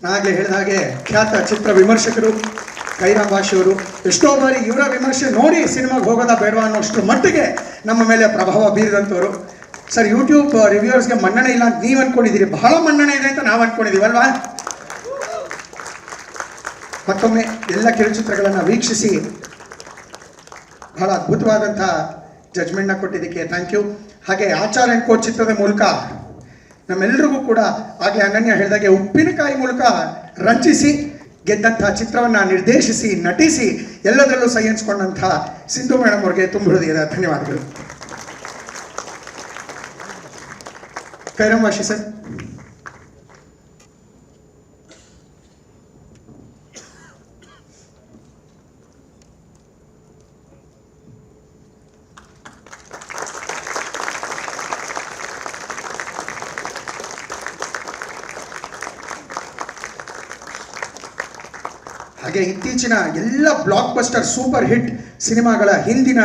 ನಾಗಲೇ ಹೇಳಿದ ಹಾಗೆ ಖ್ಯಾತ ಚಿತ್ರ ವಿಮರ್ಶಕರು ಕೈರಾಮ್ ಭಾಷೆಯವರು ಎಷ್ಟೋ ಬಾರಿ ಇವರ ವಿಮರ್ಶೆ ನೋಡಿ ಸಿನಿಮಾಗೆ ಹೋಗೋದಾ ಬೇಡವಾ ಅನ್ನೋಷ್ಟು ಮಟ್ಟಿಗೆ ನಮ್ಮ ಮೇಲೆ ಪ್ರಭಾವ ಬೀರಿದಂಥವ್ರು. ಸರ್, ಯೂಟ್ಯೂಬ್ ರಿವ್ಯೂವರ್ಸ್ಗೆ ಮನ್ನಣೆ ಇಲ್ಲ ಅಂತ ನೀವು ಅಂದ್ಕೊಂಡಿದ್ದೀರಿ, ಬಹಳ ಮನ್ನಣೆ ಇದೆ ಅಂತ ನಾವು ಅಂದ್ಕೊಂಡಿದ್ದೀವಲ್ವಾ? ಮತ್ತೊಮ್ಮೆ ಎಲ್ಲ ಕಿರುಚಿತ್ರಗಳನ್ನು ವೀಕ್ಷಿಸಿ ಬಹಳ ಅದ್ಭುತವಾದಂಥ ಜಡ್ಜ್ಮೆಂಟ್ನ ಕೊಟ್ಟಿದ್ದಕ್ಕೆ ಥ್ಯಾಂಕ್ ಯು. ಹಾಗೆ ಆಚಾರ್ ಆ್ಯಂಡ್ ಕೋ ಚಿತ್ರದ ಮೂಲಕ ನಮ್ಮೆಲ್ಲರಿಗೂ ಕೂಡ ಆಗಲೇ ಅನನ್ಯ ಹೇಳಿದಾಗೆ ಉಪ್ಪಿನಕಾಯಿ ಮೂಲಕ ರಂಜಿಸಿ ಗೆದ್ದಂಥ ಚಿತ್ರವನ್ನು ನಿರ್ದೇಶಿಸಿ ನಟಿಸಿ ಎಲ್ಲದರಲ್ಲೂ ಸೈ ಹಂಚ್ಕೊಂಡಂಥ ಸಿಂಧು ಮೇಡಮ್ ಅವ್ರಿಗೆ ತುಂಬ ಹೃದಯದ ಧನ್ಯವಾದಗಳು. ಕೈರಾಮ್ ಭಾಷೆ ಸರ್. ಹಾಗೆ ಇತ್ತೀಚಿನ ಎಲ್ಲ ಬ್ಲಾಕ್ ಬಸ್ಟರ್ ಸೂಪರ್ ಹಿಟ್ ಸಿನಿಮಾಗಳ ಹಿಂದಿನ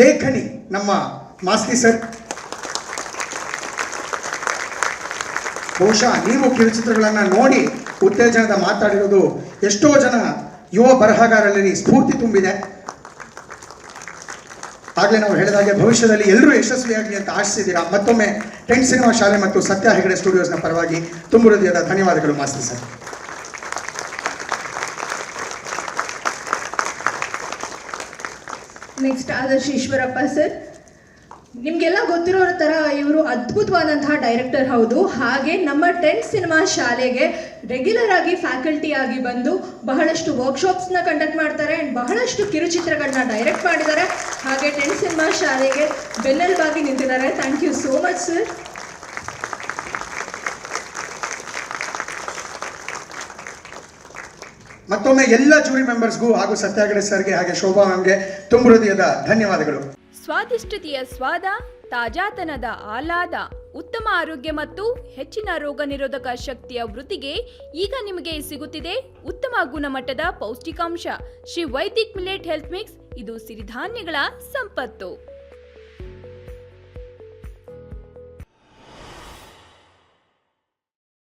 ಲೇಖನಿ ನಮ್ಮ ಮಾಸ್ತಿ ಸರ್. ಬಹುಶಃ ನೀವು ಕಿರುಚಿತ್ರಗಳನ್ನು ನೋಡಿ ಉತ್ತೇಜನದ ಮಾತಾಡಿರೋದು ಎಷ್ಟೋ ಜನ ಯುವ ಬರಹಗಾರರಲ್ಲಿ ಸ್ಫೂರ್ತಿ ತುಂಬಿದೆ. ಆಗಲೇ ನಾವು ಹೇಳಿದಾಗೆ ಭವಿಷ್ಯದಲ್ಲಿ ಎಲ್ಲರೂ ಯಶಸ್ವಿಯಾಗಲಿ ಅಂತ ಆಶಿಸಿದ್ದೀರಾ. ಮತ್ತೊಮ್ಮೆ ಟೆಂಟ್ ಸಿನಿಮಾ ಶಾಲೆ ಮತ್ತು ಸತ್ಯ ಹೆಗಡೆ ಸ್ಟುಡಿಯೋಸ್ನ ಪರವಾಗಿ ತುಂಬ ಹೃದಯದ ಧನ್ಯವಾದಗಳು Masti sir. Next Adarsh Eshwarappa sir. ನಿಮಗೆಲ್ಲ ಗೊತ್ತಿರೋ ಥರ ಇವರು ಅದ್ಭುತವಾದಂತಹ ಡೈರೆಕ್ಟರ್ ಹೌದು. ಹಾಗೆ ನಮ್ಮ ಟೆಂಟ್ ಸಿನಿಮಾ ಶಾಲೆಗೆ ರೆಗ್ಯುಲರ್ ಆಗಿ ಫ್ಯಾಕಲ್ಟಿ ಆಗಿ ಬಂದು ಬಹಳಷ್ಟು ವರ್ಕ್ಶಾಪ್ಸ್ನ ಕಂಡಕ್ಟ್ ಮಾಡ್ತಾರೆ ಆ್ಯಂಡ್ ಬಹಳಷ್ಟು ಕಿರುಚಿತ್ರಗಳನ್ನ ಡೈರೆಕ್ಟ್ ಮಾಡಿದ್ದಾರೆ. ಹಾಗೆ ಟೆಂಟ್ ಸಿನಿಮಾ ಶಾಲೆಗೆ ಬೆನ್ನೆಲುಬಾಗಿ ನಿಂತಿದ್ದಾರೆ. Thank you so much sir. ಮತ್ತೊಮ್ಮೆ ಎಲ್ಲ ಜೂರಿ ಮೆಂಬರ್ಸ್ಗೂ ಹಾಗೂ ಸತ್ಯಾಗ್ರಹ ಸರ್ಗೆ ಹಾಗೆ ಶೋಭಾ ಮ್ಯಾಮ್ಗೆ ತುಂಬ ಹೃದಯದ ಧನ್ಯವಾದಗಳು. ಸ್ವಾದಿಷ್ಟತೆಯ ಸ್ವಾದ, ತಾಜಾತನದ ಆಹ್ಲಾದ, ಉತ್ತಮ ಆರೋಗ್ಯ ಮತ್ತು ಹೆಚ್ಚಿನ ರೋಗ ನಿರೋಧಕ ಶಕ್ತಿಯ ವೃದ್ಧಿಗೆ ಈಗ ನಿಮಗೆ ಸಿಗುತ್ತಿದೆ ಉತ್ತಮ ಗುಣಮಟ್ಟದ ಪೌಷ್ಟಿಕಾಂಶ Shri Vaidik millet health mix. ಇದು ಸಿರಿಧಾನ್ಯಗಳ ಸಂಪತ್ತು.